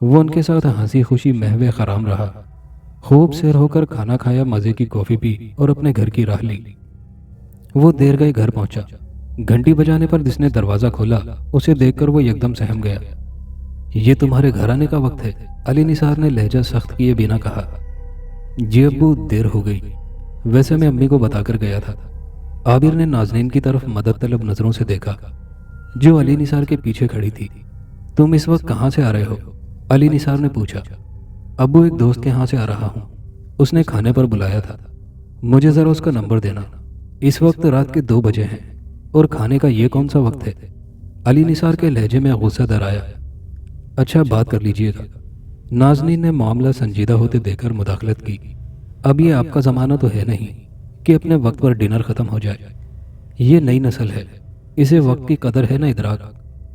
وہ ان کے ساتھ ہنسی خوشی محو خرام رہا، خوب سیر ہو کر کھانا کھایا، مزے کی کافی پی اور اپنے گھر کی راہ لی۔ وہ دیر گئے گھر پہنچا، گھنٹی بجانے پر جس نے دروازہ کھولا اسے دیکھ کر وہ یکدم سہم گیا۔ یہ تمہارے گھر آنے کا وقت ہے، علی نثار نے لہجہ سخت کیے بنا کہا۔ جی ابو، دیر ہو گئی، ویسے میں امی کو بتا کر گیا تھا۔ عابر نے نازنین کی طرف مدد طلب نظروں سے دیکھا جو علی نثار کے پیچھے کھڑی تھی۔ تم اس وقت کہاں سے آ رہے ہو؟ علی نثار نے پوچھا۔ ابو، ایک دوست کے ہاں سے آ رہا ہوں، اس نے کھانے پر بلایا تھا، مجھے ذرا اس کا نمبر دینا۔ اس وقت رات کے 2 بجے ہیں اور کھانے کا یہ کون سا وقت ہے؟ علی نثار کے لہجے میں غصہ در آیا۔ اچھا، بات کر لیجئے گا۔ نازنین نے معاملہ سنجیدہ ہوتے دیکھ کر مداخلت کی۔ اب یہ آپ کا زمانہ تو ہے نہیں کہ اپنے وقت پر ڈنر ختم ہو جائے، یہ نئی نسل ہے، اسے وقت کی قدر ہے نہ ادراک۔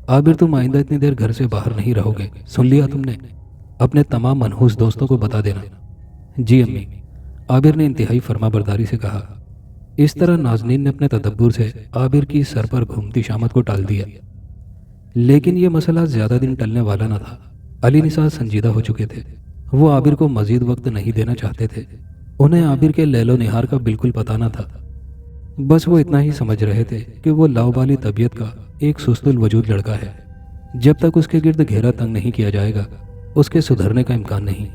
عابر، تم آئندہ اتنی دیر گھر سے باہر نہیں رہو گے، سن لیا تم نے؟ اپنے تمام منحوس دوستوں کو بتا دینا۔ جی امی، عابر نے انتہائی فرما برداری سے کہا۔ اس طرح نازنین نے اپنے تدبر سے عابر کی سر پر گھومتی شامت کو ٹال دیا، لیکن یہ مسئلہ زیادہ دن ٹلنے والا نہ تھا۔ علی نثار سنجیدہ ہو چکے تھے، وہ عابر کو مزید وقت نہیں دینا چاہتے تھے۔ انہیں عابر کے لیل و نہار کا بالکل پتہ نہ تھا، بس وہ اتنا ہی سمجھ رہے تھے کہ وہ لاؤبالی طبیعت کا ایک سست الوجود لڑکا ہے، جب تک اس کے گرد گھیرا تنگ نہیں کیا جائے گا اس کے سدھرنے کا امکان نہیں۔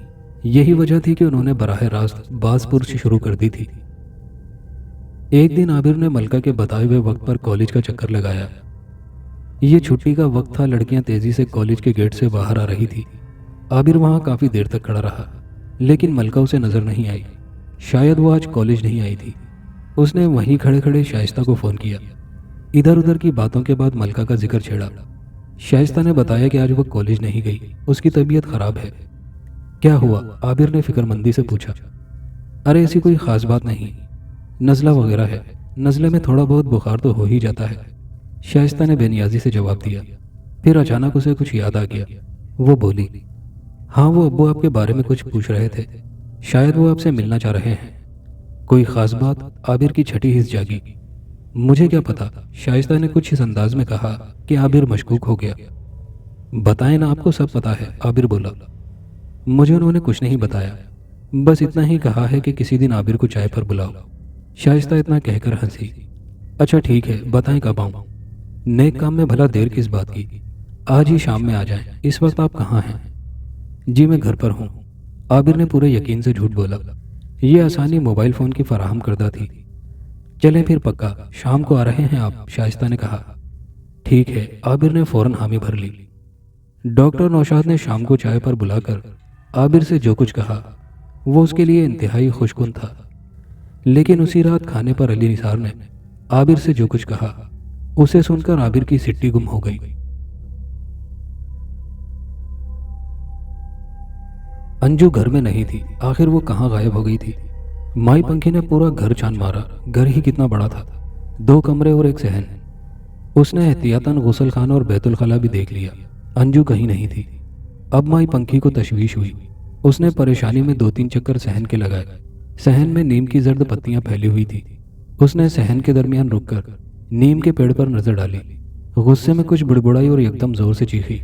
یہی وجہ تھی کہ انہوں نے براہ راست باز پرس شروع کر دی تھی۔ ایک دن عابر نے ملکہ کے بتائے ہوئے وقت پر کالج کا چکر لگایا۔ یہ چھٹی کا وقت تھا، لڑکیاں تیزی سے کالج کے گیٹ سے باہر آ رہی تھی۔ عابر وہاں کافی دیر تک کھڑا رہا، لیکن ملکہ اسے نظر نہیں آئی۔ شاید وہ آج کالج نہیں آئی تھی۔ اس نے وہیں کھڑے کھڑے شائستہ کو فون کیا۔ ادھر ادھر کی باتوں کے بعد ملکہ کا ذکر چھیڑا۔ شائستہ نے بتایا کہ آج وہ کالج نہیں گئی، اس کی طبیعت خراب ہے۔ کیا ہوا؟ عابر نے فکر مندی سے پوچھا۔ ارے ایسی کوئی خاص بات نہیں، نزلہ وغیرہ ہے، نزلے میں تھوڑا بہت بخار تو ہو ہی جاتا ہے، شائستہ نے بے نیازی سے جواب دیا۔ پھر اچانک اسے کچھ یاد آ گیا، وہ بولی، ہاں وہ ابو آپ کے بارے میں کچھ پوچھ رہے تھے، شاید وہ آپ سے ملنا چاہ رہے ہیں۔ کوئی خاص بات؟ عابر کی چھٹی حس جاگی۔ مجھے کیا پتا، شائستہ نے کچھ اس انداز میں کہا کہ عابر مشکوک ہو گیا۔ بتائیں نا، آپ کو سب پتا ہے، عابر بولا۔ مجھے انہوں نے کچھ نہیں بتایا، بس اتنا ہی کہا ہے کہ کسی دن عابر کو چائے پر بلاؤ۔ شائستہ اتنا کہہ کر ہنسی۔ اچھا ٹھیک ہے، بتائیں کب آؤں؟ نیک کام میں بھلا دیر کس بات کی، آج ہی شام میں آ جائیں۔ اس وقت آپ کہاں ہیں؟ جی میں گھر پر ہوں، عابر نے پورے یقین سے جھوٹ بولا۔ یہ آسانی موبائل فون کی فراہم کردہ تھی۔ چلیں پھر پکا، شام کو آ رہے ہیں آپ؟ شائستہ نے کہا۔ ٹھیک ہے، عابر نے فوراً حامی بھر لی۔ ڈاکٹر نوشاد نے شام کو چائے پر بلا کر عابر سے جو کچھ کہا وہ اس کے لیے انتہائی خوشگوار تھا، لیکن اسی رات کھانے پر علی نثار نے عابر سے جو کچھ کہا اسے سن کر عابر کی سٹی گم ہو گئی۔ انجو گھر میں نہیں تھی، آخر وہ کہاں غائب ہو گئی تھی؟ مائی پنکھی نے پورا گھر چھان مارا، گھر ہی کتنا بڑا تھا، 2 کمرے اور ایک صحن۔ اس نے احتیاطاً غسل خانہ اور بیت الخلا بھی دیکھ لیا، انجو کہیں نہیں تھی۔ اب مائی پنکھی کو تشویش ہوئی، اس نے پریشانی میں 2-3 چکر صحن کے لگائے۔ صحن میں نیم کی زرد پتیاں پھیلی ہوئی تھی، اس نے صحن کے درمیان رک کر نیم کے پیڑ پر نظر ڈالی، غصے میں کچھ بڑبڑائی اور یکدم زور سے چیخی،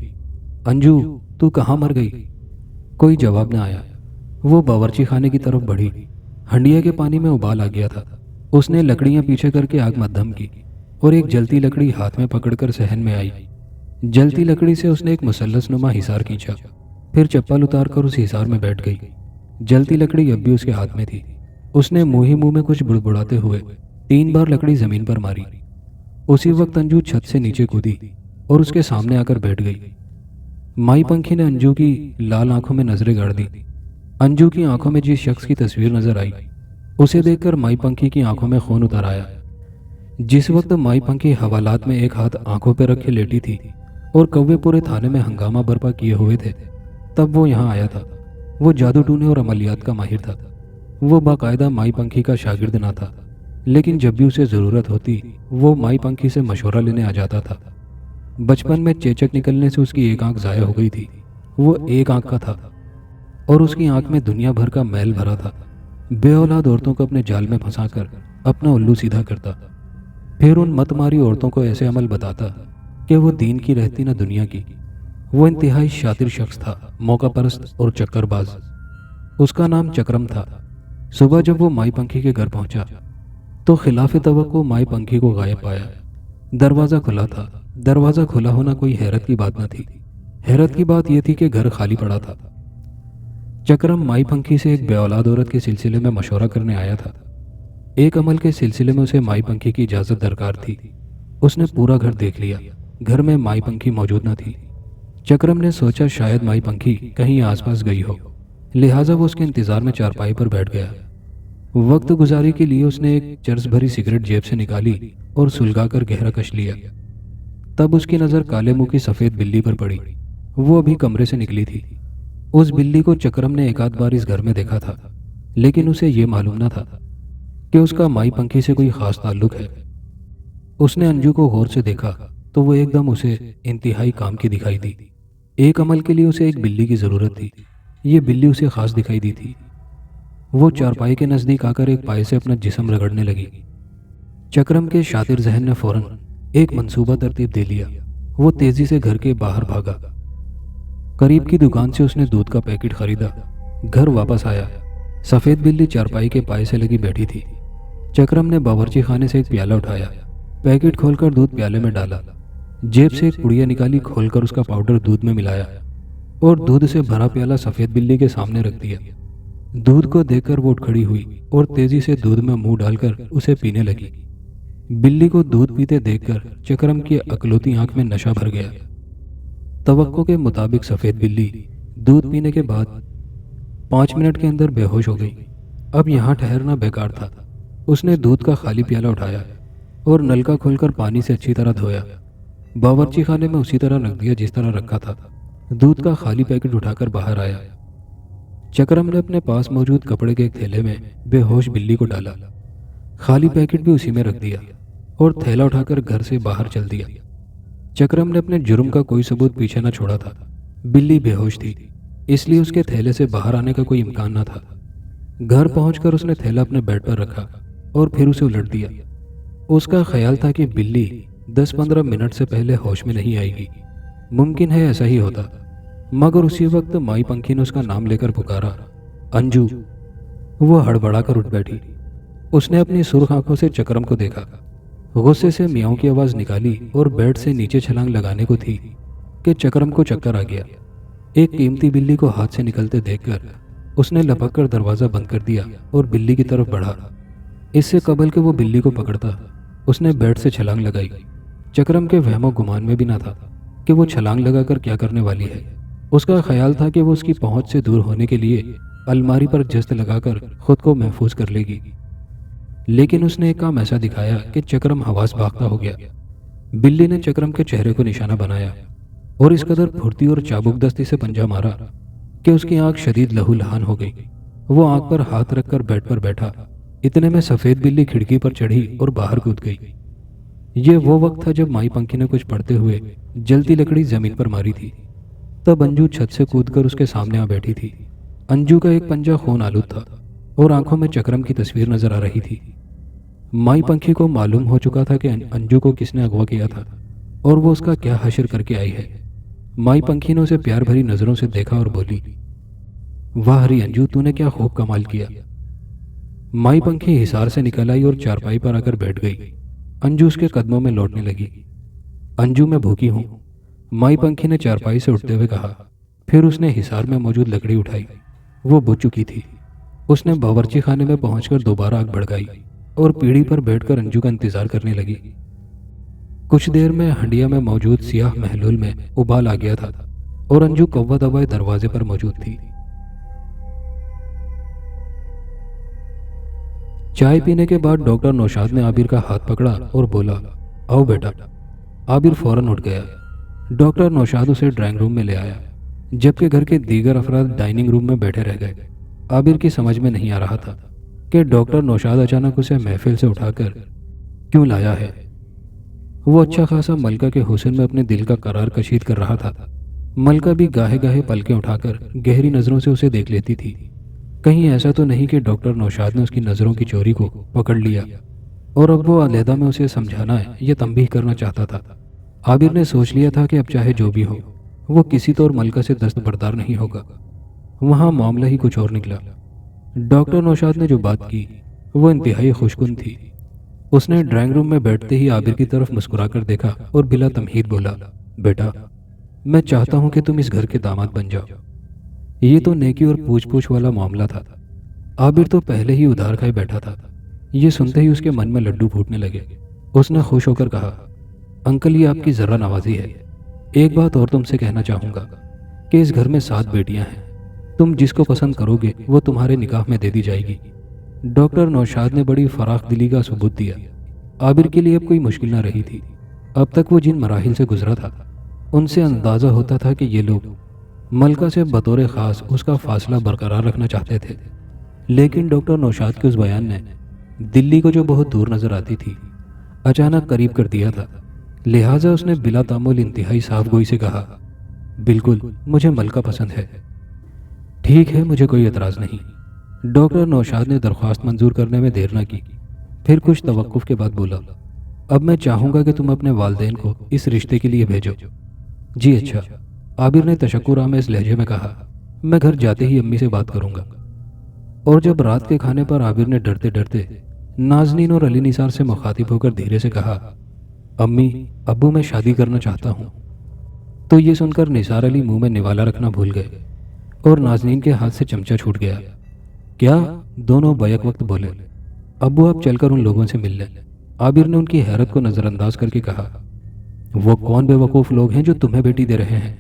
انجو تو کہاں مر گئی؟ کوئی جواب نہ آیا۔ وہ باورچی خانے کی طرف بڑھی، ہنڈیا کے پانی میں ابال آ گیا تھا۔ اس نے لکڑیاں پیچھے کر کے آگ مدھم کی اور ایک جلتی لکڑی ہاتھ میں پکڑ کر صحن میں آئی۔ جلتی لکڑی سے اس نے ایک مثلث نما حصار کھینچا، پھر چپل اتار کر اس حصار میں بیٹھ گئی۔ جلتی لکڑی اب بھی اس کے ہاتھ میں تھی۔ اس نے منہ ہی منہ میں کچھ بڑبڑاتے ہوئے 3 بار لکڑی زمین پر ماری۔ اسی وقت انجو چھت سے نیچے کودی اور اس کے سامنے آ کر بیٹھ گئی۔ مائی پنکھی نے انجو کی لال آنکھوں میں نظریں گاڑ دی۔ انجو کی آنکھوں میں جس شخص کی تصویر نظر آئی اسے دیکھ کر مائی پنکھی کی آنکھوں میں خون اتر آیا۔ جس وقت مائی پنکھی حوالات میں ایک ہاتھ آنکھوں پہ رکھے لیٹی تھی اور کوے پورے تھانے میں ہنگامہ برپا کیے ہوئے تھے، تب وہ یہاں آیا تھا۔ وہ جادو ٹونے اور عملیات کا ماہر تھا۔ وہ باقاعدہ مائی پنکھی کا شاگرد نہ تھا، لیکن جب بھی اسے ضرورت ہوتی وہ مائی پنکھی سے مشورہ لینے آ جاتا تھا۔ بچپن میں چیچک نکلنے سے اس کی ایک آنکھ ضائع ہو گئی تھی، وہ ایک آنکھ کا تھا اور اس کی آنکھ میں دنیا بھر کا میل بھرا تھا۔ بے اولاد عورتوں کو اپنے جال میں پھنسا کر اپنا الو سیدھا کرتا، پھر ان مت ماری عورتوں کو ایسے عمل بتاتا کہ وہ دین کی رہتی نہ دنیا کی۔ وہ انتہائی شاطر شخص تھا، موقع پرست اور چکر باز۔ اس کا نام چکرم تھا۔ صبح جب وہ مائی پنکھی کے گھر پہنچا تو خلاف توقع مائی پنکھی کو غائب پایا۔ دروازہ کھلا تھا۔ دروازہ کھلا ہونا کوئی حیرت کی بات نہ تھی۔ حیرت کی بات یہ تھی کہ گھر خالی پڑا تھا۔ چکرم مائی پنکھی سے ایک بے اولاد عورت کے سلسلے میں مشورہ کرنے آیا تھا۔ ایک عمل کے سلسلے میں اسے مائی پنکھی کی اجازت درکار تھی۔ اس نے پورا گھر دیکھ لیا۔ گھر میں مائی پنکھی موجود نہ تھی۔ چکرم نے سوچا شاید مائی پنکھی کہیں آس پاس گئی ہو، لہٰذا وہ اس کے انتظار میں چارپائی پر بیٹھ گیا۔ وقت گزاری کے لیے اس نے ایک چرس بھری سگریٹ جیب سے نکالی اور سلگا کر گہرا کش لیا۔ تب اس کی نظر کالے منہ کی سفید بلی پر پڑی۔ وہ ابھی کمرے سے نکلی تھی۔ اس بلی کو چکرم نے ایک آدھ بار اس گھر میں دیکھا تھا، لیکن اسے یہ معلوم نہ تھا کہ اس کا مائی پنکھی سے کوئی خاص تعلق ہے۔ اس نے انجو کو غور سے دیکھا تو وہ ایک دم اسے انتہائی کام کی دکھائی دی۔ ایک عمل کے لیے اسے ایک بلی کی ضرورت تھی۔ یہ بلی اسے خاص دکھائی دی تھی۔ وہ چارپائی کے نزدیک آ کر ایک پائے سے اپنا جسم رگڑنے لگی۔ چکرم کے شاطر ذہن نے فوراً ایک منصوبہ ترتیب دے لیا۔ وہ تیزی سے گھر کے باہر بھاگا۔ قریب کی دکان سے اس نے دودھ کا پیکٹ خریدا۔ گھر واپس آیا۔ سفید بلی چارپائی کے پائے سے لگی بیٹھی تھی۔ چکرم نے باورچی خانے سے ایک پیالہ اٹھایا، پیکٹ کھول کر دودھ پیالے میں ڈالا، جیب سے ایک پڑیا نکالی، کھول کر اس کا پاؤڈر دودھ میں ملایا اور دودھ سے بھرا پیالہ سفید بلی کے سامنے رکھ دیا۔ دودھ کو دیکھ کر وہ اٹھ کھڑی ہوئی اور تیزی سے دودھ میں منہ ڈال کر اسے پینے لگی۔ بلی کو دودھ پیتے دیکھ کر چکرم کی اکلوتی آنکھ میں نشہ بھر گیا۔ توقع کے مطابق سفید بلی دودھ پینے کے بعد 5 منٹ کے اندر بے ہوش ہو گئی۔ اب یہاں ٹھہرنا بیکار تھا۔ اس نے دودھ کا خالی پیالہ اٹھایا اور نلکا کھول کر پانی سے اچھی طرح دھویا۔ باورچی خانے میں اسی طرح رکھ دیا جس طرح رکھا تھا۔ دودھ کا خالی پیکٹ اٹھا کر باہر آیا۔ چکرم نے اپنے پاس موجود کپڑے کے ایک تھیلے میں بے ہوش بلی کو ڈالا، خالی پیکٹ بھی اسی میں رکھ دیا اور تھیلا اٹھا کر گھر سے باہر چل دیا۔ چکرم نے اپنے جرم کا کوئی ثبوت پیچھے نہ چھوڑا تھا۔ بلی بے ہوش تھی، اس لیے اس کے تھیلے سے باہر آنے کا کوئی امکان نہ تھا۔ گھر پہنچ کر اس نے تھیلا اپنے بیڈ پر رکھا اور پھر اسے الٹ دیا۔ اس کا خیال تھا کہ بلی 10-15 منٹ سے پہلے ہوش میں نہیں آئے گی۔ ممکن ہے ایسا ہی ہوتا، مگر اسی وقت مائی پنکھی نے اس کا نام لے کر پکارا، انجو۔ وہ ہڑبڑا کر اٹھ بیٹھی۔ اس نے اپنی سرخ آنکھوں سے چکرم کو دیکھا، غصے سے میاؤں کی آواز نکالی اور بیڈ سے نیچے چھلانگ لگانے کو تھی کہ چکرم کو چکر آ گیا۔ ایک قیمتی بلی کو ہاتھ سے نکلتے دیکھ کر اس نے لپک کر دروازہ بند کر دیا اور بلی کی طرف بڑھا۔ اس سے قبل کہ وہ بلی کو پکڑتا اس نے بیڈ سے چھلانگ لگائی۔ چکرم کے وہم و گمان میں بھی نہ تھا کہ وہ چھلانگ لگا کر کیا کرنے والی ہے۔ اس کا خیال تھا کہ وہ اس کی پہنچ سے دور ہونے کے لیے الماری پر جست لگا کر خود کو محفوظ کر لے گی، لیکن اس نے ایک کام ایسا دکھایا کہ چکرم حواس باختہ ہو گیا۔ بلی نے چکرم کے چہرے کو نشانہ بنایا اور اس قدر پھرتی اور چابک دستی سے پنجہ مارا کہ اس کی آنکھ شدید لہو لہان ہو گئی۔ وہ آنکھ پر ہاتھ رکھ کر بیڈ پر بیٹھا۔ اتنے میں سفید بلی کھڑکی پر چڑھی اور باہر کود گئی۔ یہ وہ وقت تھا جب مائی پنکھی نے کچھ پڑھتے ہوئے جلتی لکڑی زمین پر ماری تھی۔ تب انجو چھت سے کود کر اس کے سامنے آ بیٹھی تھی۔ انجو کا ایک پنجہ خون آلود تھا اور آنکھوں میں چکرم کی تصویر نظر آ رہی تھی۔ مائی پنکھی کو معلوم ہو چکا تھا کہ انجو کو کس نے اغوا کیا تھا اور وہ اس کا کیا حشر کر کے آئی ہے۔ مائی پنکھی نے اسے پیار بھری نظروں سے دیکھا اور بولی، واہ ہری انجو، تو نے کیا خوب کمال کیا۔ مائی پنکھی حصار سے نکل آئی اور چارپائی پر آ کر بیٹھ گئی۔ انجو اس کے قدموں میں لوٹنے لگی۔ انجو، میں بھوکی ہوں، مائی پنکھی نے چارپائی سے اٹھتے ہوئے کہا۔ پھر اس نے حصار میں موجود لکڑی اٹھائی۔ وہ بجھ چکی تھی۔ اس نے باورچی خانے میں پہنچ کر دوبارہ آگ بھڑکائی اور پیڑھی پر بیٹھ کر انجو کا انتظار کرنے لگی۔ کچھ دیر میں ہنڈیا میں موجود سیاہ محلول میں ابال آ گیا تھا اور انجو قوت دبائے دروازے پر موجود تھی۔ چائے پینے کے بعد ڈاکٹر نوشاد نے عابر کا ہاتھ پکڑا اور بولا، آؤ بیٹا۔ عابر فوراً اٹھ گیا۔ ڈاکٹر نوشاد اسے ڈرائنگ روم میں لے آیا، جبکہ گھر کے دیگر افراد ڈائننگ روم میں بیٹھے رہ گئے۔ عابر کی سمجھ میں نہیں آ رہا تھا کہ ڈاکٹر نوشاد اچانک اسے محفل سے اٹھا کر کیوں لایا ہے۔ وہ اچھا خاصا ملکہ کے حسن میں اپنے دل کا قرار کشید کر رہا تھا۔ ملکہ بھی گاہے گاہے پلکیں اٹھا کر گہری نظروں سے اسے دیکھ لیتی تھی۔ کہیں ایسا تو نہیں کہ ڈاکٹر نوشاد نے اس کی نظروں کی چوری کو پکڑ لیا اور اب وہ علیحدہ میں اسے سمجھانا ہے یا تنبیہ کرنا چاہتا تھا۔ عابر نے سوچ لیا تھا کہ اب چاہے جو بھی ہو وہ کسی طور ملکہ سے دستبردار نہیں ہوگا۔ وہاں معاملہ ہی کچھ اور نکلا۔ ڈاکٹر نوشاد نے جو بات کی وہ انتہائی خوشگن تھی۔ اس نے ڈرائنگ روم میں بیٹھتے ہی عابر کی طرف مسکرا کر دیکھا اور بلا تمہید بولا، بیٹا میں چاہتا ہوں کہ تم اس گھر کے داماد بن جاؤ۔ یہ تو نیکی اور پوچھ پوچھ والا معاملہ تھا۔ عابر تو پہلے ہی ادھار کھائے بیٹھا تھا۔ یہ سنتے ہی اس کے من میں لڈو پھوٹنے لگے۔ اس نے خوش ہو کر کہا، انکل یہ آپ کی ذرہ نوازی ہے۔ ایک بات اور تم سے کہنا چاہوں گا کہ اس گھر میں 7 بیٹیاں ہیں۔ تم جس کو پسند کرو گے وہ تمہارے نکاح میں دے دی جائے گی۔ ڈاکٹر نوشاد نے بڑی فراخ دلی کا ثبوت دیا۔ عابر کے لیے اب کوئی مشکل نہ رہی تھی۔ اب تک وہ جن مراحل سے گزرا تھا ان سے اندازہ ہوتا تھا کہ یہ لوگ ملکہ سے بطور خاص اس کا فاصلہ برقرار رکھنا چاہتے تھے، لیکن ڈاکٹر نوشاد کے اس بیان نے دلی کو جو بہت دور نظر آتی تھی اچانک قریب کر دیا تھا۔ لہٰذا اس نے بلا تعمل انتہائی صاف گوئی سے کہا، بالکل مجھے ملکہ پسند ہے۔ ٹھیک ہے، مجھے کوئی اعتراض نہیں۔ ڈاکٹر نوشاد نے درخواست منظور کرنے میں دیر نہ کی، پھر کچھ توقف کے بعد بولا، اب میں چاہوں گا کہ تم اپنے والدین کو اس رشتے کے لیے بھیجو۔ جی اچھا، عابر نے تشکر آمیز لہجے میں کہا، میں گھر جاتے ہی امی سے بات کروں گا۔ اور جب رات کے کھانے پر عابر نے ڈرتے ڈرتے نازنین اور علی نثار سے مخاطب ہو کر دھیرے سے کہا، امی ابو میں شادی کرنا چاہتا ہوں، تو یہ سن کر نثار علی منہ میں نوالا رکھنا بھول گئے اور نازنین کے ہاتھ سے چمچہ چھوٹ گیا۔ کیا؟ دونوں بیک وقت بولے۔ ابو آپ چل کر ان لوگوں سے مل لیں۔ عابر نے ان کی حیرت کو نظر انداز کر کے کہا، وہ کون بے وقوف لوگ ہیں جو تمہیں بیٹی دے رہے ہیں؟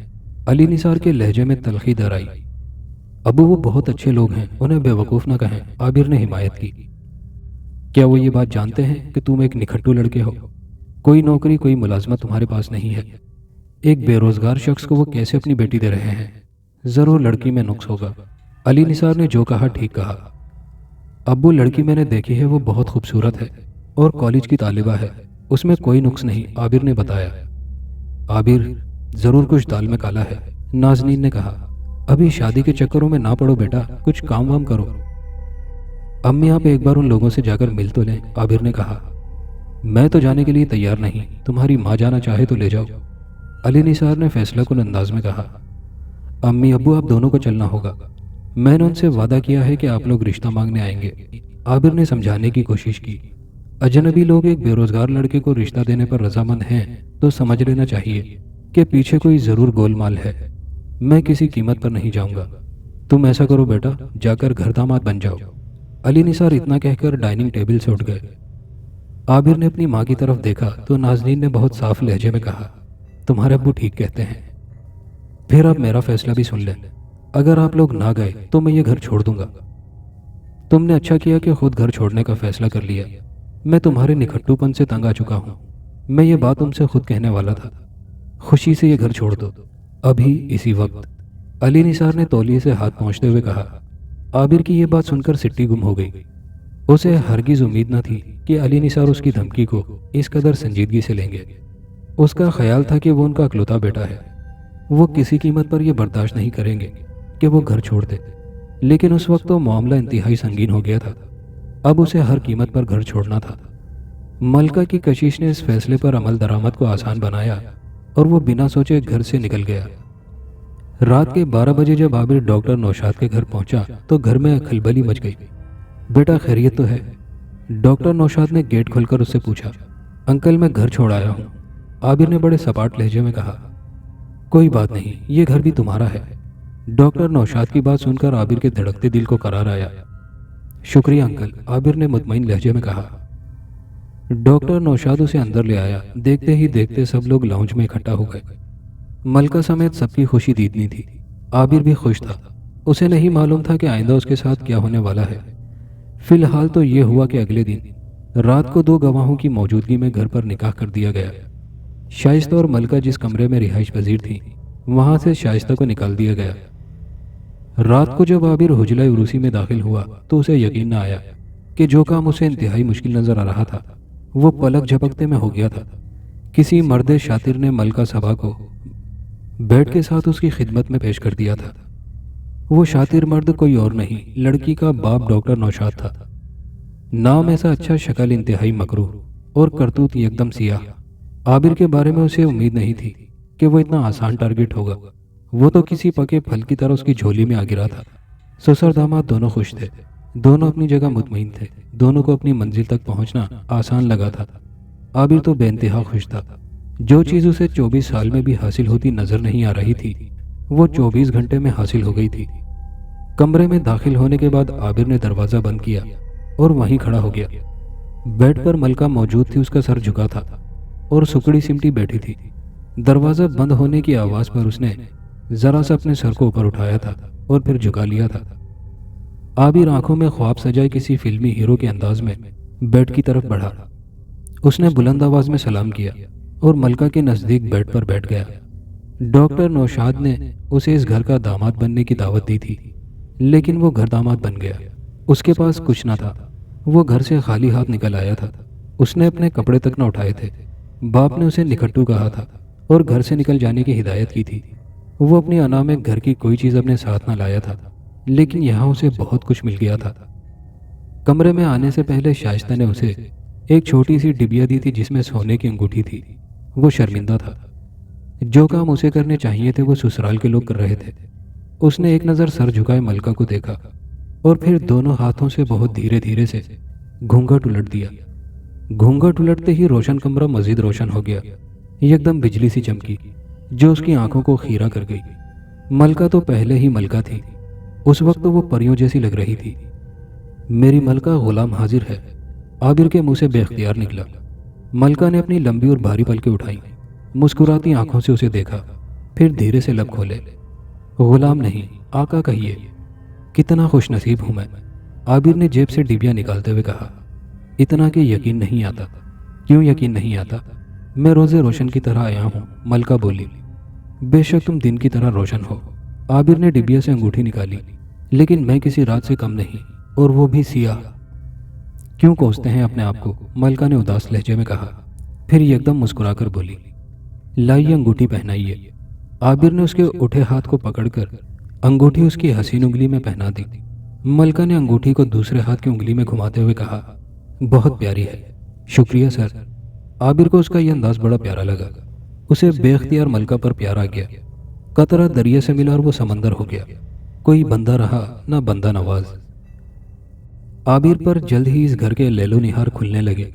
علی نثار کے لہجے میں تلخی در آئی۔ ابو وہ بہت اچھے لوگ ہیں، انہیں بے وقوف نہ کہیں، عابر نے حمایت کی۔ کیا وہ یہ بات جانتے ہیں کہ تم ایک نکھٹو لڑکے ہو؟ کوئی نوکری کوئی ملازمت تمہارے پاس نہیں ہے۔ ایک بے روزگار شخص کو وہ کیسے اپنی بیٹی دے رہے ہیں؟ ضرور لڑکی میں نقص ہوگا۔ علی نثار نے جو کہا ٹھیک کہا۔ ابو لڑکی میں نے دیکھی ہے، وہ بہت خوبصورت ہے اور کالج کی طالبہ ہے، اس میں کوئی نقص نہیں، عابر نے بتایا۔ عابر ضرور کچھ دال میں کالا ہے، نازنین نے کہا۔ ابھی شادی کے چکروں میں نہ پڑو بیٹا، کچھ کام وام کرو۔ امی آپ ایک بار ان لوگوں سے جا کر مل تو لیں، عابر نے کہا۔ میں تو جانے کے لیے تیار نہیں، تمہاری ماں جانا چاہے تو لے جاؤ، علی نثار نے فیصلہ کن انداز میں کہا۔ امی ابو آپ دونوں کو چلنا ہوگا، میں نے ان سے وعدہ کیا ہے کہ آپ لوگ رشتہ مانگنے آئیں گے، عابر نے سمجھانے کی کوشش کی۔ اجنبی لوگ ایک بے روزگار لڑکے کو رشتہ دینے پر رضامند ہیں تو سمجھ لینا چاہیے کہ پیچھے کوئی ضرور گول مال ہے۔ میں کسی قیمت پر نہیں جاؤں گا۔ تم ایسا کرو بیٹا، جا کر گھر داماد بن جاؤ۔ علی نثار اتنا کہہ کر ڈائننگ ٹیبل سے اٹھ گئے۔ عابر نے اپنی ماں کی طرف دیکھا تو نازنین نے بہت صاف لہجے میں کہا، تمہارے ابو ٹھیک کہتے ہیں۔ پھر آپ میرا فیصلہ بھی سن لیں، اگر آپ لوگ نہ گئے تو میں یہ گھر چھوڑ دوں گا۔ تم نے اچھا کیا کہ خود گھر چھوڑنے کا فیصلہ کر لیا، میں تمہارے نکھٹو پن سے تنگ آ چکا ہوں۔ میں یہ بات تم سے خود کہنے والا تھا، خوشی سے یہ گھر چھوڑ دو، ابھی اسی وقت۔ علی نثار نے تولیے سے ہاتھ پہنچتے ہوئے کہا۔ عابر کی یہ بات سن کر سٹی گم ہو گئی۔ اسے ہرگز امید نہ تھی کہ علی نثار اس کی دھمکی کو اس قدر سنجیدگی سے لیں گے۔ اس کا خیال تھا کہ وہ ان کا اکلوتا بیٹا ہے، وہ کسی قیمت پر یہ برداشت نہیں کریں گے کہ وہ گھر چھوڑ دے، لیکن اس وقت تو معاملہ انتہائی سنگین ہو گیا تھا۔ اب اسے ہر قیمت پر گھر چھوڑنا تھا۔ ملکہ کی کشش نے اس فیصلے پر عمل درآمد کو آسان بنایا اور وہ بنا سوچے گھر سے نکل گیا۔ رات کے 12 بجے جب عابر ڈاکٹر نوشاد کے گھر پہنچا تو گھر میں کھلبلی مچ گئی۔ بیٹا خیریت تو ہے؟ ڈاکٹر نوشاد نے گیٹ کھول کر اس سے پوچھا۔ انکل میں گھر چھوڑ آیا ہوں، عابر نے بڑے سپاٹ لہجے میں کہا۔ کوئی بات نہیں، یہ گھر بھی تمہارا ہے۔ ڈاکٹر نوشاد کی بات سن کر عابر کے دھڑکتے دل کو قرار آیا۔ شکریہ انکل، عابر نے مطمئن لہجے میں کہا۔ ڈاکٹر نوشاد اسے اندر لے آیا۔ دیکھتے ہی دیکھتے سب لوگ لاؤنج میں اکٹھا ہو گئے۔ ملکہ سمیت سب کی خوشی دیدنی تھی۔ عابر بھی خوش تھا، اسے نہیں معلوم تھا کہ آئندہ اس کے ساتھ کیا ہونے والا ہے۔ فی الحال تو یہ ہوا کہ اگلے دن رات کو 2 گواہوں کی موجودگی میں گھر پر نکاح کر دیا گیا۔ شائستہ اور ملکہ جس کمرے میں رہائش پذیر تھیں وہاں سے شائستہ کو نکال دیا گیا۔ رات کو جب عابر حجلہ عروسی میں داخل ہوا تو اسے یقین نہ آیا کہ جو کام اسے انتہائی مشکل نظر آ رہا تھا وہ پلک جھپکتے میں ہو گیا تھا۔ کسی مرد شاطر نے ملکہ صبا کو بیڈ کے ساتھ اس کی خدمت میں پیش کر دیا تھا۔ وہ شاطر مرد کوئی اور نہیں، لڑکی کا باپ ڈاکٹر نوشاد تھا۔ نام ایسا اچھا، شکل انتہائی مکروہ اور کرتوت یکدم سیاہ۔ عابر کے بارے میں اسے امید نہیں تھی کہ وہ اتنا آسان ٹارگٹ ہوگا۔ وہ تو کسی پکے پھل کی طرح اس کی جھولی میں آ گرا تھا۔ سسر داماد دونوں خوش تھے، دونوں اپنی جگہ مطمئن تھے، دونوں کو اپنی منزل تک پہنچنا آسان لگا تھا۔ عابر تو بے انتہا خوش تھا۔ جو چیز اسے 24 سال میں بھی حاصل ہوتی نظر نہیں آ رہی تھی، وہ 24 گھنٹے میں حاصل ہو گئی تھی۔ کمرے میں داخل ہونے کے بعد عابر نے دروازہ بند کیا اور وہیں کھڑا ہو گیا۔ بیڈ پر ملکہ موجود تھی، اس کا سر جھکا تھا اور سکڑی سمٹی بیٹھی تھی۔ دروازہ بند ہونے کی آواز پر اس نے ذرا سا اپنے سر کو اوپر اٹھایا تھا اور پھر جھکا لیا تھا۔ عابر آنکھوں میں خواب سجائے کسی فلمی ہیرو کے انداز میں بیڈ کی طرف بڑھا۔ اس نے بلند آواز میں سلام کیا اور ملکہ کے نزدیک بیڈ پر بیٹھ گیا۔ ڈاکٹر نوشاد نے اسے اس گھر کا داماد بننے کی دعوت دی تھی، لیکن وہ گھر داماد بن گیا۔ اس کے پاس کچھ نہ تھا، وہ گھر سے خالی ہاتھ نکل آیا تھا۔ اس نے اپنے کپڑے تک نہ اٹھائے تھے۔ باپ نے اسے نکھٹو کہا تھا اور گھر سے نکل جانے کی ہدایت کی تھی۔ وہ اپنی انا میں گھر کی کوئی چیز اپنے ساتھ نہ لایا تھا، لیکن یہاں اسے بہت کچھ مل گیا تھا۔ کمرے میں آنے سے پہلے شائستہ نے اسے ایک چھوٹی سی ڈبیا دی تھی جس میں سونے کی انگوٹھی تھی۔ وہ شرمندہ تھا۔ جو کام اسے کرنے چاہیے تھے وہ سسرال کے لوگ کر رہے تھے۔ اس نے ایک نظر سر جھکائے ملکہ کو دیکھا اور پھر دونوں ہاتھوں سے بہت دھیرے دھیرے سے گھونگھٹ الٹ دیا۔ گھونگھٹ الٹتے ہی روشن کمرہ مزید روشن ہو گیا۔ یکدم بجلی سی چمکی جو اس کی آنکھوں کو خیرہ کر گئی۔ ملکہ تو پہلے ہی ملکہ تھی، اس وقت تو وہ پریوں جیسی لگ رہی تھی۔ میری ملکہ غلام حاضر ہے، عابر کے منہ سے بے اختیار نکلا۔ ملکہ نے اپنی لمبی اور بھاری پلکیں اٹھائیں، مسکراتی آنکھوں سے اسے دیکھا، پھر دھیرے سے لب کھولے۔ غلام نہیں، آقا کہیے۔ کتنا خوش نصیب ہوں میں، عابر نے جیب سے ڈبیا نکالتے ہوئے کہا۔ اتنا کہ یقین نہیں آتا۔ کیوں یقین نہیں آتا؟ میں روزے روشن کی طرح آیا ہوں، ملکہ بولی۔ بے شک تم دن کی طرح روشن ہو۔ عابر نے ڈبیا سے انگوٹھی نکالی۔ لیکن میں کسی رات سے کم نہیں، اور وہ بھی سیاہ۔ کیوں کوستے ہیں اپنے آپ کو؟ ملکہ نے اداس لہجے میں کہا، پھر یکدم مسکرا کر بولی، لائیے انگوٹھی پہنائیے۔ عابر نے اس کے اٹھے ہاتھ کو پکڑ کر انگوٹھی اس کی حسین انگلی میں پہنا دی۔ ملکہ نے انگوٹھی کو دوسرے ہاتھ کی انگلی میں گھماتے ہوئے کہا، بہت پیاری ہے۔ شکریہ سر۔ عابر کو اس کا یہ انداز بڑا پیارا لگا۔ اسے بے اختیار ملکہ پر پیار آ گیا۔ قطرہ دریا سے ملا اور وہ سمندر ہو گیا۔ کوئی بندہ رہا نہ بندہ نواز۔ عابر پر جلد ہی اس گھر کے لیل و نہار کھلنے لگے۔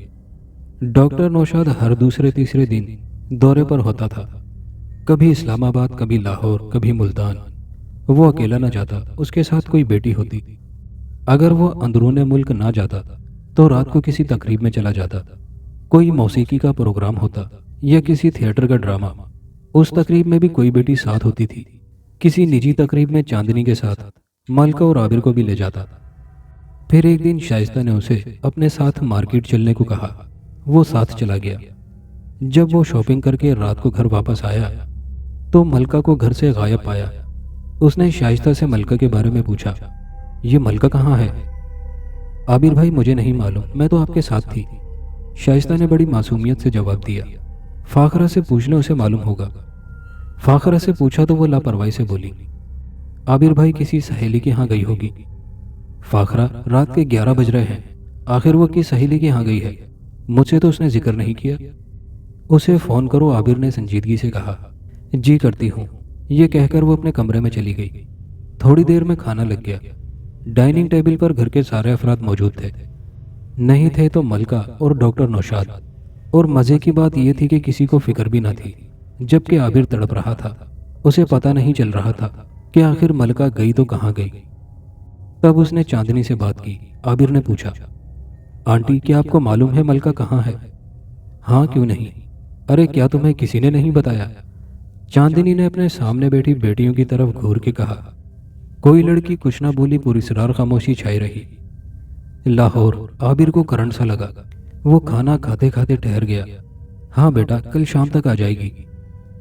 ڈاکٹر نوشاد ہر دوسرے تیسرے دن دورے پر ہوتا تھا، کبھی اسلام آباد، کبھی لاہور، کبھی ملتان۔ وہ اکیلا نہ جاتا، اس کے ساتھ کوئی بیٹی ہوتی۔ اگر وہ اندرون ملک نہ جاتا تو رات کو کسی تقریب میں چلا جاتا، کوئی موسیقی کا پروگرام ہوتا یا کسی تھیٹر کا ڈرامہ۔ اس تقریب میں بھی کوئی بیٹی ساتھ ہوتی تھی۔ کسی نجی تقریب میں چاندنی کے ساتھ ملکہ اور عابر کو بھی لے جاتا۔ پھر ایک دن شائستہ نے اسے اپنے ساتھ مارکیٹ چلنے کو کہا۔ وہ ساتھ چلا گیا۔ جب وہ شاپنگ کر کے رات کو گھر واپس آیا تو ملکہ کو گھر سے غائب پایا۔ اس نے شائستہ سے ملکہ کے بارے میں پوچھا، یہ ملکہ کہاں ہے؟ عابر بھائی مجھے نہیں معلوم، میں تو آپ کے ساتھ تھی۔ شائستہ نے بڑی معصومیت سے جواب دیا، فاخرہ سے پوچھ لیں، اسے معلوم ہوگا۔ فاخرہ سے پوچھا تو وہ لاپرواہی سے بولی، عابر بھائی کسی سہیلی کے ہاں گئی ہوگی۔ فاخرہ، رات کے 11 بج رہے ہیں، آخر وہ کس سہیلی کے ہاں گئی ہے؟ مجھ سے تو اس نے ذکر نہیں کیا۔ اسے فون کرو، عابر نے سنجیدگی سے کہا۔ جی کرتی ہوں، یہ کہہ کر وہ اپنے کمرے میں چلی گئی۔ تھوڑی دیر میں کھانا لگ گیا۔ ڈائننگ ٹیبل پر گھر کے سارے افراد موجود تھے، نہیں تھے تو ملکہ اور ڈاکٹر نوشاد۔ اور مزے کی بات یہ تھی کہ کسی کو فکر بھی نہ تھی، جبکہ عابر تڑپ رہا تھا۔ اسے پتہ نہیں چل رہا تھا کہ آخر ملکہ گئی تو کہاں گئی۔ تب اس نے چاندنی سے بات کی۔ عابر نے پوچھا، آنٹی کیا آپ کو معلوم ہے ملکہ کہاں ہے؟ ہاں کیوں نہیں؟ ارے کیا تمہیں کسی نے نہیں بتایا؟ چاندنی نے اپنے سامنے بیٹھی بیٹیوں کی طرف گھور کے کہا۔ کوئی لڑکی کچھ نہ بولی، پراسرار خاموشی چھائی رہی۔ لاہور، عابر کو کرنٹ سا لگا۔ وہ کھانا کھاتے کھاتے ٹھہر گیا۔ ہاں بیٹا، کل شام تک آ جائے گی،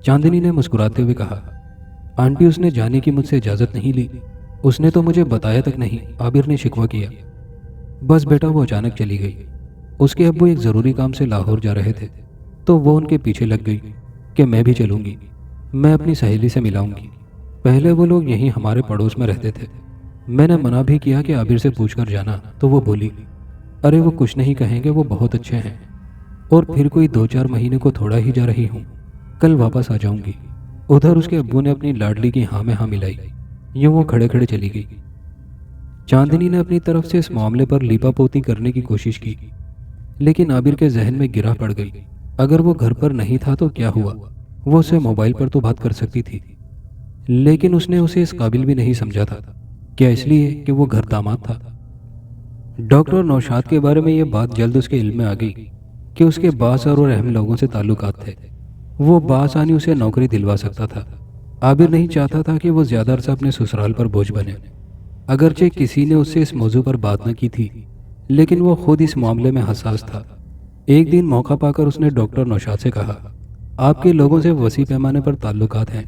چاندنی نے مسکراتے ہوئے کہا۔ آنٹی اس نے جانے کی مجھ سے اجازت نہیں لی، اس نے تو مجھے بتایا تک نہیں، عابر نے شکوہ کیا۔ بس بیٹا، وہ اچانک چلی گئی۔ اس کے ابو ایک ضروری کام سے لاہور جا رہے تھے تو وہ ان کے پیچھے لگ گئی کہ میں بھی چلوں گی، میں اپنی سہیلی سے ملاؤں گی۔ پہلے وہ لوگ یہیں ہمارے پڑوس میں رہتے تھے۔ میں نے منع بھی کیا کہ عابر سے پوچھ کر جانا تو وہ بولی، ارے وہ کچھ نہیں کہیں گے، وہ بہت اچھے ہیں، اور پھر کوئی 2-4 مہینے کو تھوڑا ہی جا رہی ہوں، کل واپس آ جاؤں گی۔ ادھر اس کے ابو نے اپنی لاڈلی کی ہاں میں ہاں ملائی، یوں وہ کھڑے کھڑے چلی گئی۔ چاندنی نے اپنی طرف سے اس معاملے پر لیپا پوتی کرنے کی کوشش کی، لیکن عابر کے ذہن میں گرہ پڑ گئی۔ اگر وہ گھر پر نہیں تھا تو کیا ہوا، وہ اسے موبائل پر تو بات کر سکتی تھی، لیکن اس نے اسے اس قابل بھی نہیں سمجھا تھا۔ کیا اس لیے کہ وہ گھر داماد تھا؟ ڈاکٹر نوشاد کے بارے میں یہ بات جلد اس کے علم میں آ گئی کہ اس کے بااثر اور اہم لوگوں سے تعلقات تھے۔ وہ بآسانی اسے نوکری دلوا سکتا تھا۔ عابر نہیں چاہتا تھا کہ وہ زیادہ عرصہ اپنے سسرال پر بوجھ بنے۔ اگرچہ کسی نے اس سے اس موضوع پر بات نہ کی تھی، لیکن وہ خود اس معاملے میں حساس تھا۔ ایک دن موقع پا کر اس نے ڈاکٹر نوشاد سے کہا، آپ کے لوگوں سے وسیع پیمانے پر تعلقات ہیں،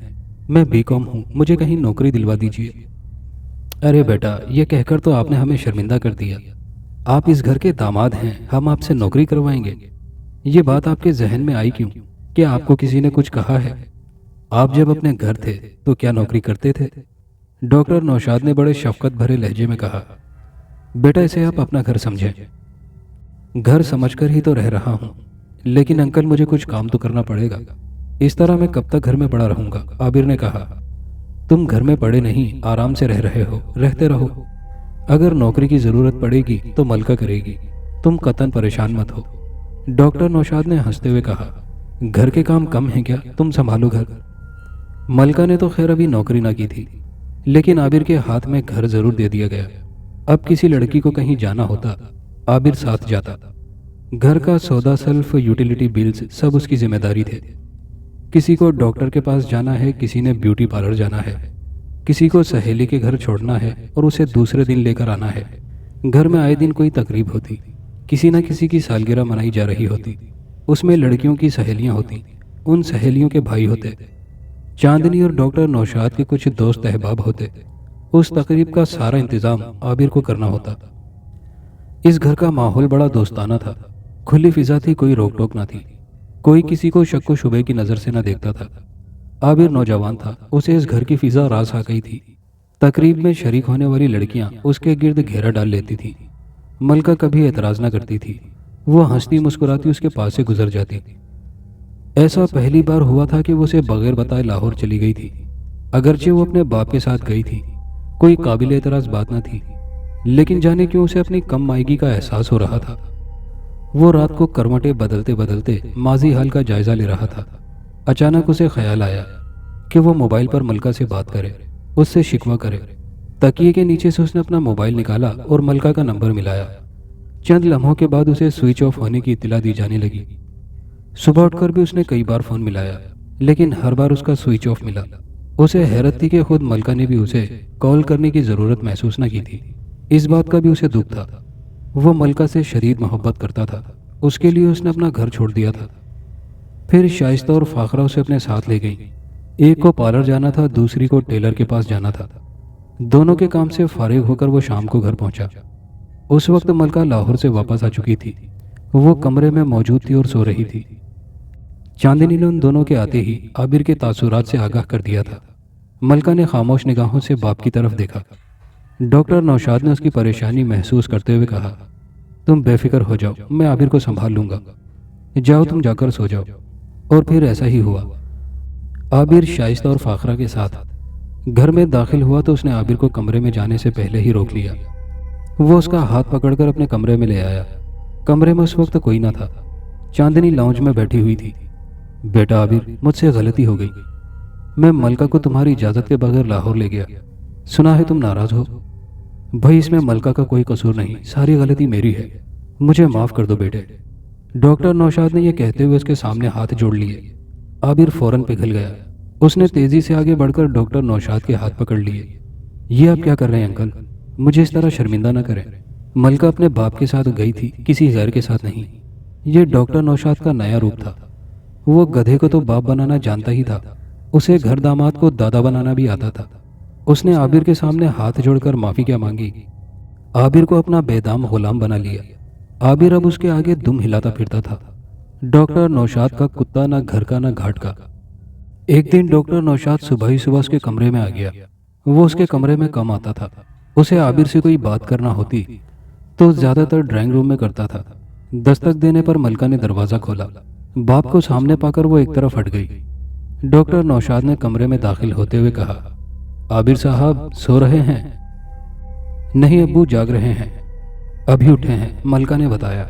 میں B.Com ہوں، مجھے کہیں نوکری دلوا دیجیے۔ ارے بیٹا، یہ کہہ کر تو آپ نے ہمیں شرمندہ کر دیا۔ آپ اس گھر کے داماد ہیں، ہم آپ سے نوکری کروائیں گے؟ یہ بات آپ کے ذہن میں آئی کیوں؟ کیا آپ کو کسی نے کچھ کہا ہے؟ آپ جب اپنے گھر تھے تو کیا نوکری کرتے تھے؟ ڈاکٹر نوشاد نے بڑے شفقت بھرے لہجے میں کہا، بیٹا اسے آپ اپنا گھر سمجھیں۔ گھر سمجھ کر ہی تو رہ رہا ہوں، لیکن انکل مجھے کچھ کام تو کرنا پڑے گا، اس طرح میں کب تک گھر میں پڑا رہوں گا؟ عابر نے کہا، تم گھر میں پڑے نہیں، آرام سے رہ رہے ہو، رہتے رہو۔ اگر نوکری کی ضرورت پڑے گی تو ملکہ کرے گی، تم قطعاً پریشان مت ہو۔ ڈاکٹر نوشاد نے ہنستے ہوئے کہا، گھر کے کام کم ہیں کیا؟ تم سنبھالو گھر۔ ملکہ نے تو خیر ابھی نوکری نہ کی تھی، لیکن عابر کے ہاتھ میں گھر ضرور دے دیا گیا۔ اب کسی لڑکی کو کہیں جانا ہوتا، عابر ساتھ جاتا۔ گھر کا سودا، سلف، یوٹیلیٹی بلز سب اس کی ذمہ داری تھے۔ کسی کو ڈاکٹر کے پاس جانا ہے، کسی نے بیوٹی پارلر جانا ہے، کسی کو سہیلی کے گھر چھوڑنا ہے اور اسے دوسرے دن لے کر آنا ہے۔ گھر میں آئے دن کوئی تقریب ہوتی، کسی نہ کسی کی سالگرہ منائی جا رہی ہوتی، اس میں لڑکیوں کی سہیلیاں ہوتی، ان سہیلیوں کے بھائی ہوتے، چاندنی اور ڈاکٹر نوشاد کے کچھ دوست احباب ہوتے۔ اس تقریب کا سارا انتظام عابر کو کرنا ہوتا۔ اس گھر کا ماحول بڑا دوستانہ تھا، کھلی فضا تھی، کوئی روک ٹوک نہ تھی، کوئی کسی کو شک و شبے کی نظر سے نہ دیکھتا تھا۔ عابر نوجوان تھا، اسے اس گھر کی فضا راس آ گئی تھی۔ تقریب میں شریک ہونے والی لڑکیاں اس کے گرد گھیرا ڈال لیتی تھیں۔ ملکہ کبھی اعتراض نہ کرتی تھی، وہ ہنستی مسکراتی اس کے پاس سے گزر جاتی۔ ایسا پہلی بار ہوا تھا کہ وہ اسے بغیر بتائے لاہور چلی گئی تھی، اگرچہ وہ اپنے باپ کے ساتھ گئی تھی، کوئی قابل اعتراض بات نہ تھی، لیکن جانے کیوں اسے اپنی کم مائگی کا احساس ہو رہا تھا۔ وہ رات کو کروٹیں بدلتے بدلتے ماضی حال کا جائزہ لے رہا تھا۔ اچانک اسے خیال آیا کہ وہ موبائل پر ملکہ سے بات کرے، اس سے شکوہ کرے۔ تکیے کے نیچے سے اس نے اپنا موبائل نکالا اور ملکہ کا نمبر ملایا۔ چند لمحوں کے بعد اسے سوئچ آف ہونے کی اطلاع دی جانے لگی۔ صبح اٹھ کر بھی اس نے کئی بار فون ملایا، لیکن ہر بار اس کا سوئچ آف ملا۔ اسے حیرت تھی کہ خود ملکہ نے بھی اسے کال کرنے کی ضرورت محسوس نہ کی تھی۔ اس بات کا بھی اسے دکھ تھا، وہ ملکہ سے شدید محبت کرتا تھا، اس کے لیے اس نے اپنا گھر چھوڑ دیا تھا۔ پھر شائستہ اور فاخرہ اسے اپنے ساتھ لے گئیں۔ ایک کو پارلر جانا تھا، دوسری کو ٹیلر کے پاس جانا تھا۔ دونوں کے کام سے فارغ ہو کر وہ شام کو گھر پہنچا۔ اس وقت ملکہ لاہور سے واپس آ چکی تھی، وہ کمرے میں موجود تھی اور سو رہی تھی۔ چاندنی نے ان دونوں کے آتے ہی عابر کے تاثرات سے آگاہ کر دیا تھا۔ ملکہ نے خاموش نگاہوں سے باپ کی طرف دیکھا۔ ڈاکٹر نوشاد نے اس کی پریشانی محسوس کرتے ہوئے کہا، تم بے فکر ہو جاؤ، میں عابر کو سنبھال لوں گا، جاؤ تم جا کر سو جاؤ۔ اور پھر ایسا ہی ہوا۔ عابر شائستہ اور فاخرہ کے ساتھ گھر میں داخل ہوا تو اس نے عابر کو کمرے میں جانے سے پہلے ہی روک لیا۔ وہ اس کا ہاتھ پکڑ کر اپنے کمرے میں لے آیا۔ کمرے میں اس وقت کوئی نہ تھا، چاندنی لاؤنج میں بیٹھی ہوئی تھی۔ بیٹا عابر، مجھ سے غلطی ہو گئی، میں ملکہ کو تمہاری اجازت کے بغیر لاہور لے گیا، سنا ہے تم ناراض ہو۔ بھائی اس میں ملکہ کا کوئی قصور نہیں، ساری غلطی میری ہے، مجھے معاف کر دو بیٹے۔ ڈاکٹر نوشاد نے یہ کہتے ہوئے اس کے سامنے ہاتھ جوڑ لیے۔ عابر فوراً پگھل گیا، اس نے تیزی سے آگے بڑھ کر ڈاکٹر نوشاد کے ہاتھ پکڑ لیے۔ یہ آپ کیا کر رہے ہیں انکل؟ مجھے اس طرح شرمندہ نہ کریں، ملکہ اپنے باپ کے ساتھ گئی تھی، کسی غیر کے ساتھ نہیں۔ یہ ڈاکٹر نوشاد کا نیا روپ تھا، وہ گدھے کو تو باپ بنانا جانتا ہی تھا، اسے گھر داماد کو دادا بنانا بھی آتا تھا۔ اس نے عابر کے سامنے ہاتھ جوڑ کر معافی کیا مانگی، عابر کو اپنا بے دام غلام بنا لیا۔ عابر اب اس کے آگے دم ہلاتا پھرتا تھا، ڈاکٹر نوشاد کا کتا، نہ گھر کا نہ گھاٹ کا۔ ایک دن ڈاکٹر نوشاد صبح ہی صبح اس کے کمرے میں آ گیا۔ وہ اس کے کمرے میں کم آتا تھا، اسے عابر سے کوئی بات کرنا ہوتی تو زیادہ تر ڈرائنگ روم میں کرتا تھا۔ دستک دینے پر ملکہ نے دروازہ کھولا، باپ کو سامنے پا کر وہ ایک طرف ہٹ گئی۔ ڈاکٹر نوشاد نے کمرے میں داخل ہوتے ہوئے کہا، عابر صاحب سو رہے ہیں؟ نہیں ابو، جاگ رہے ہیں، ابھی اٹھے ہیں، ملکہ نے بتایا۔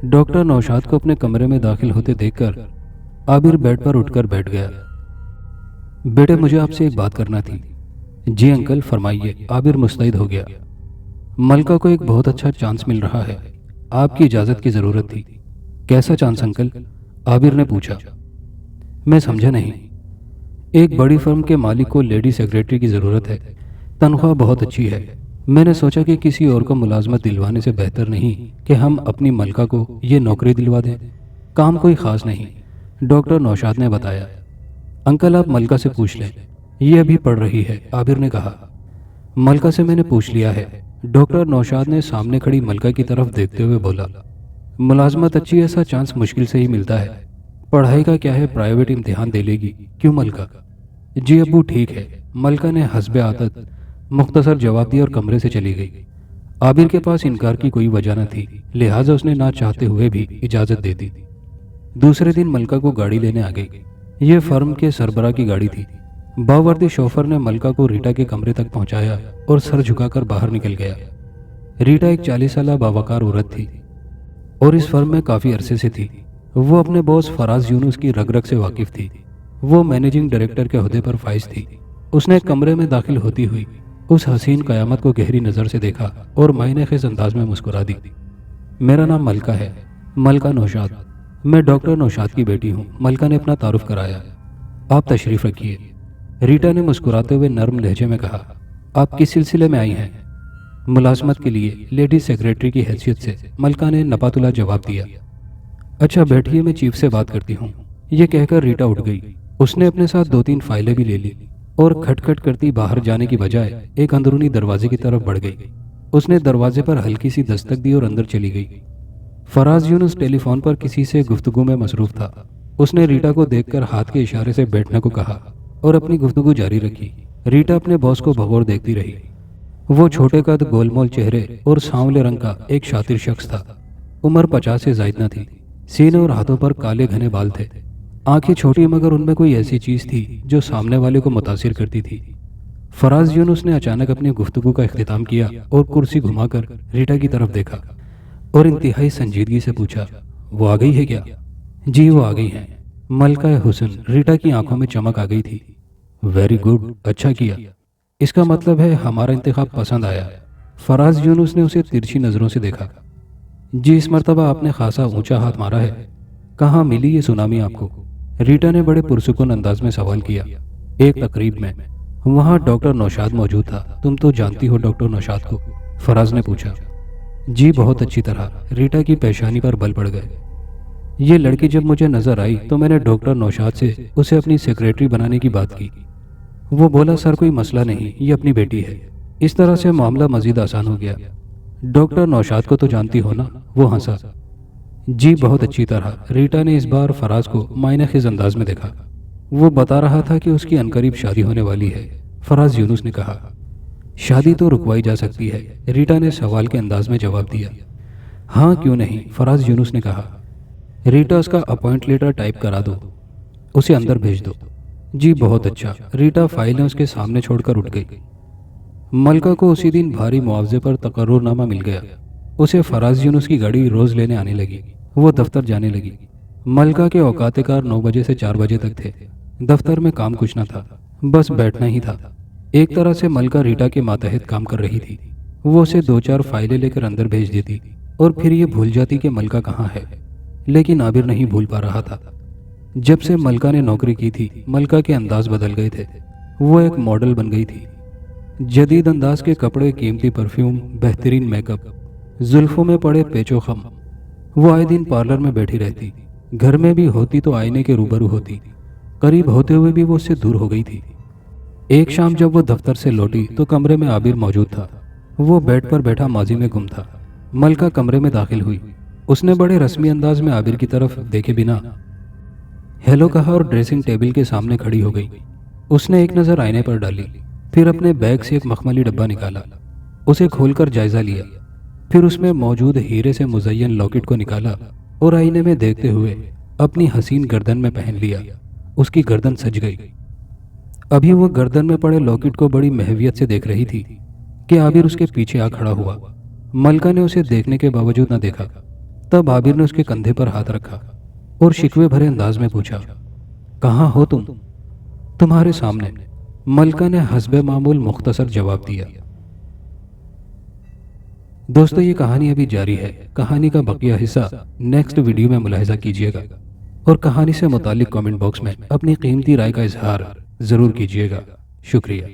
ڈاکٹر نوشاد کو اپنے کمرے میں داخل ہوتے دیکھ کر عابر بیڈ پر اٹھ کر بیٹھ گیا۔ بیٹے مجھے آپ سے ایک بات کرنا تھی۔ جی انکل فرمائیے، عابر مستعد ہو گیا۔ ملکہ کو ایک بہت اچھا چانس مل رہا ہے، آپ کی اجازت کی ضرورت تھی۔ کیسا چانس انکل؟ عابر نے پوچھا۔ میں سمجھا نہیں۔ ایک بڑی فرم کے مالک کو لیڈی سیکریٹری کی ضرورت ہے، تنخواہ بہت اچھی ہے۔ میں نے سوچا کہ کسی اور کو ملازمت دلوانے سے بہتر نہیں کہ ہم اپنی ملکہ کو یہ نوکری دلوا دیں۔ کام کوئی خاص نہیں، ڈاکٹر نوشاد نے بتایا۔ انکل آپ ملکہ سے پوچھ لیں، یہ ابھی پڑھ رہی ہے، عابر نے کہا۔ ملکہ سے میں نے پوچھ لیا ہے، ڈاکٹر نوشاد نے سامنے کھڑی ملکہ کی طرف دیکھتے ہوئے بولا۔ ملازمت اچھی، ایسا چانس مشکل سے ہی ملتا ہے۔ پڑھائی کا کیا ہے، پرائیویٹ امتحان دے لے گی، کیوں ملکہ؟ جی ابو ٹھیک ہے، ملکہ نے حسب عادت مختصر جواب دیا اور کمرے سے چلی گئی۔ عابر کے پاس انکار کی کوئی وجہ نہ تھی، لہٰذا اس نے نہ چاہتے ہوئے بھی اجازت دے دی۔ دوسرے دن ملکہ کو گاڑی لینے آ گئی۔ یہ فرم کے سربراہ کی گاڑی تھی۔ باوردی شوفر نے ملکہ کو ریٹا کے کمرے تک پہنچایا اور سر جھکا کر باہر نکل گیا۔ ریٹا ایک 40 سالہ باوقار عورت تھی اور اس فرم میں کافی عرصے سے تھی۔ وہ اپنے باس فراز یونس کی رگ رگ سے واقف تھی۔ وہ مینیجنگ ڈائریکٹر کے عہدے پر فائز تھی۔ اس نے کمرے میں داخل ہوتی ہوئی اس حسین قیامت کو گہری نظر سے دیکھا اور معنی خیز انداز میں مسکرا دی۔ میرا نام ملکہ ہے، ملکہ نوشاد، میں ڈاکٹر نوشاد کی بیٹی ہوں، ملکہ نے اپنا تعارف کرایا۔ آپ تشریف رکھیے، ریٹا نے مسکراتے ہوئے نرم لہجے میں کہا۔ آپ کس سلسلے میں آئی ہیں؟ ملازمت کے لیے، لیڈی سیکریٹری کی حیثیت سے، ملکہ نے نپاتلا جواب دیا۔ اچھا بیٹھیے، میں چیف سے بات کرتی ہوں، یہ کہہ کر ریٹا اٹھ گئی۔ اس نے اپنے ساتھ 2-3 فائلیں بھی لے لی اور کھٹ کھٹ کرتی باہر جانے کی بجائے ایک اندرونی دروازے کی طرف بڑھ گئی۔ اس نے دروازے پر ہلکی سی دستک دی اور اندر چلی گئی۔ فراز یونس ٹیلی فون پر کسی سے گفتگو میں مصروف تھا۔ اس نے ریٹا کو دیکھ کر ہاتھ کے اشارے سے بیٹھنے کو کہا اور اپنی گفتگو جاری رکھی۔ ریٹا اپنے باس کو بغور دیکھتی رہی۔ وہ چھوٹے قد، گول مول چہرے اور سانولے رنگ کا ایک شاطر شخص تھا۔ عمر 50 سے زائد نہ تھی۔ سینے اور ہاتھوں پر کالے گھنے بال تھے۔ آنکھیں چھوٹی مگر ان میں کوئی ایسی چیز تھی جو سامنے والے کو متاثر کرتی تھی۔ فراز یونس نے اچانک اپنی گفتگو کا اختتام کیا اور کرسی گھما کر ریٹا کی طرف دیکھا اور انتہائی سنجیدگی سے پوچھا، وہ آ گئی ہے کیا؟ جی وہ آ گئی ہیں، ملکہ حسن۔ ریٹا کی آنکھوں میں چمک آ گئی تھی۔ ویری گڈ، اچھا کیا، اس کا مطلب ہے ہمارا انتخاب پسند آیا۔ فراز یونس نے اسے ترچھی نظروں سے دیکھا۔ جی اس مرتبہ آپ نے خاصا اونچا ہاتھ مارا ہے۔ کہاں ملی یہ سونامی آپ کو؟ ریٹا نے بڑے پرسکون انداز میں سوال کیا۔ ایک تقریب میں، وہاں ڈاکٹر نوشاد موجود تھا۔ تم تو جانتی ہو ڈاکٹر نوشاد کو؟ فراز نے پوچھا۔ جی بہت اچھی طرح، ریٹا کی پیشانی پر بل پڑ گئے۔ یہ لڑکی جب مجھے نظر آئی تو میں نے ڈاکٹر نوشاد سے اسے اپنی سیکریٹری بنانے کی بات کی۔ وہ بولا سر کوئی مسئلہ نہیں، یہ اپنی بیٹی ہے۔ اس طرح سے معاملہ مزید آسان ہو گیا۔ ڈاکٹر نوشاد کو تو جانتی ہو نا؟ وہ ہنسا۔ جی بہت اچھی طرح، ریٹا نے اس بار فراز کو معنی خیز انداز میں دیکھا۔ وہ بتا رہا تھا کہ اس کی عنقریب شادی ہونے والی ہے، فراز یونس نے کہا۔ شادی تو رکوائی جا سکتی ہے، ریٹا نے سوال کے انداز میں جواب دیا۔ ہاں کیوں نہیں، فراز یونس نے کہا۔ ریٹا اس کا اپوائنٹ لیٹر ٹائپ کرا دو، اسے اندر بھیج دو۔ جی بہت اچھا، ریٹا فائلیں اس کے سامنے چھوڑ کر اٹھ گئی۔ ملکہ کو اسی دن بھاری معاوضے پر تقرر نامہ مل گیا۔ اسے فراز یونس کی گاڑی روز لینے آنے لگی۔ وہ دفتر جانے لگی۔ ملکہ کے اوقات کار 9 بجے سے 4 بجے تک تھے۔ دفتر میں کام کچھ نہ تھا، بس بیٹھنا ہی تھا۔ ایک طرح سے ملکہ ریٹا کے ماتحت کام کر رہی تھی۔ وہ اسے 2-4 فائلیں لے کر اندر بھیج دیتی اور پھر یہ بھول جاتی کہ ملکہ کہاں ہے، لیکن عابر نہیں بھول پا رہا تھا۔ جب سے ملکہ نے نوکری کی تھی، ملکہ کے انداز بدل گئے تھے۔ وہ ایک ماڈل بن گئی تھی۔ جدید انداز کے کپڑے، قیمتی پرفیوم، بہترین میک اپ، زلفوں میں پڑے پیچ و خم۔ وہ آئے دن پارلر میں بیٹھی رہتی۔ گھر میں بھی ہوتی تو آئینے کے روبرو ہوتی، قریب ہوتے ہوئے بھی وہ اس سے دور ہو گئی تھی۔ ایک شام جب وہ دفتر سے لوٹی تو کمرے میں عابر موجود تھا۔ وہ بیڈ پر بیٹھا ماضی میں گم تھا۔ ملکہ کمرے میں داخل ہوئی۔ اس نے بڑے رسمی انداز میں عابر کی طرف دیکھے بنا ہیلو کہا اور ڈریسنگ ٹیبل کے سامنے کھڑی ہو گئی۔ اس نے ایک نظر آئینے پر ڈالی، پھر اپنے بیگ سے ایک مخملی ڈبہ نکالا، اسے کھول کر جائزہ لیا، پھر اس میں موجود ہیرے سے مزین لاکٹ کو نکالا اور آئینے میں دیکھتے ہوئے اپنی حسین گردن میں پہن لیا۔ اس کی گردن سج گئی۔ ابھی وہ گردن میں پڑے لاکٹ کو بڑی محویت سے دیکھ رہی تھی کہ عابر اس کے پیچھے آ کھڑا ہوا۔ ملکہ نے اسے دیکھنے کے باوجود نہ دیکھا۔ تب عابر نے اس کے کندھے پر ہاتھ رکھا اور شکوے بھرے انداز میں پوچھا، کہاں ہو تم؟ تمہارے سامنے، ملکہ نے حسب معمول مختصر جواب دیا۔ دوستو یہ کہانی ابھی جاری ہے۔ کہانی کا بقیہ حصہ نیکسٹ ویڈیو میں ملاحظہ کیجیے گا، اور کہانی سے متعلق کامنٹ باکس میں اپنی قیمتی رائے کا اظہار ضرور کیجیے گا۔ شکریہ۔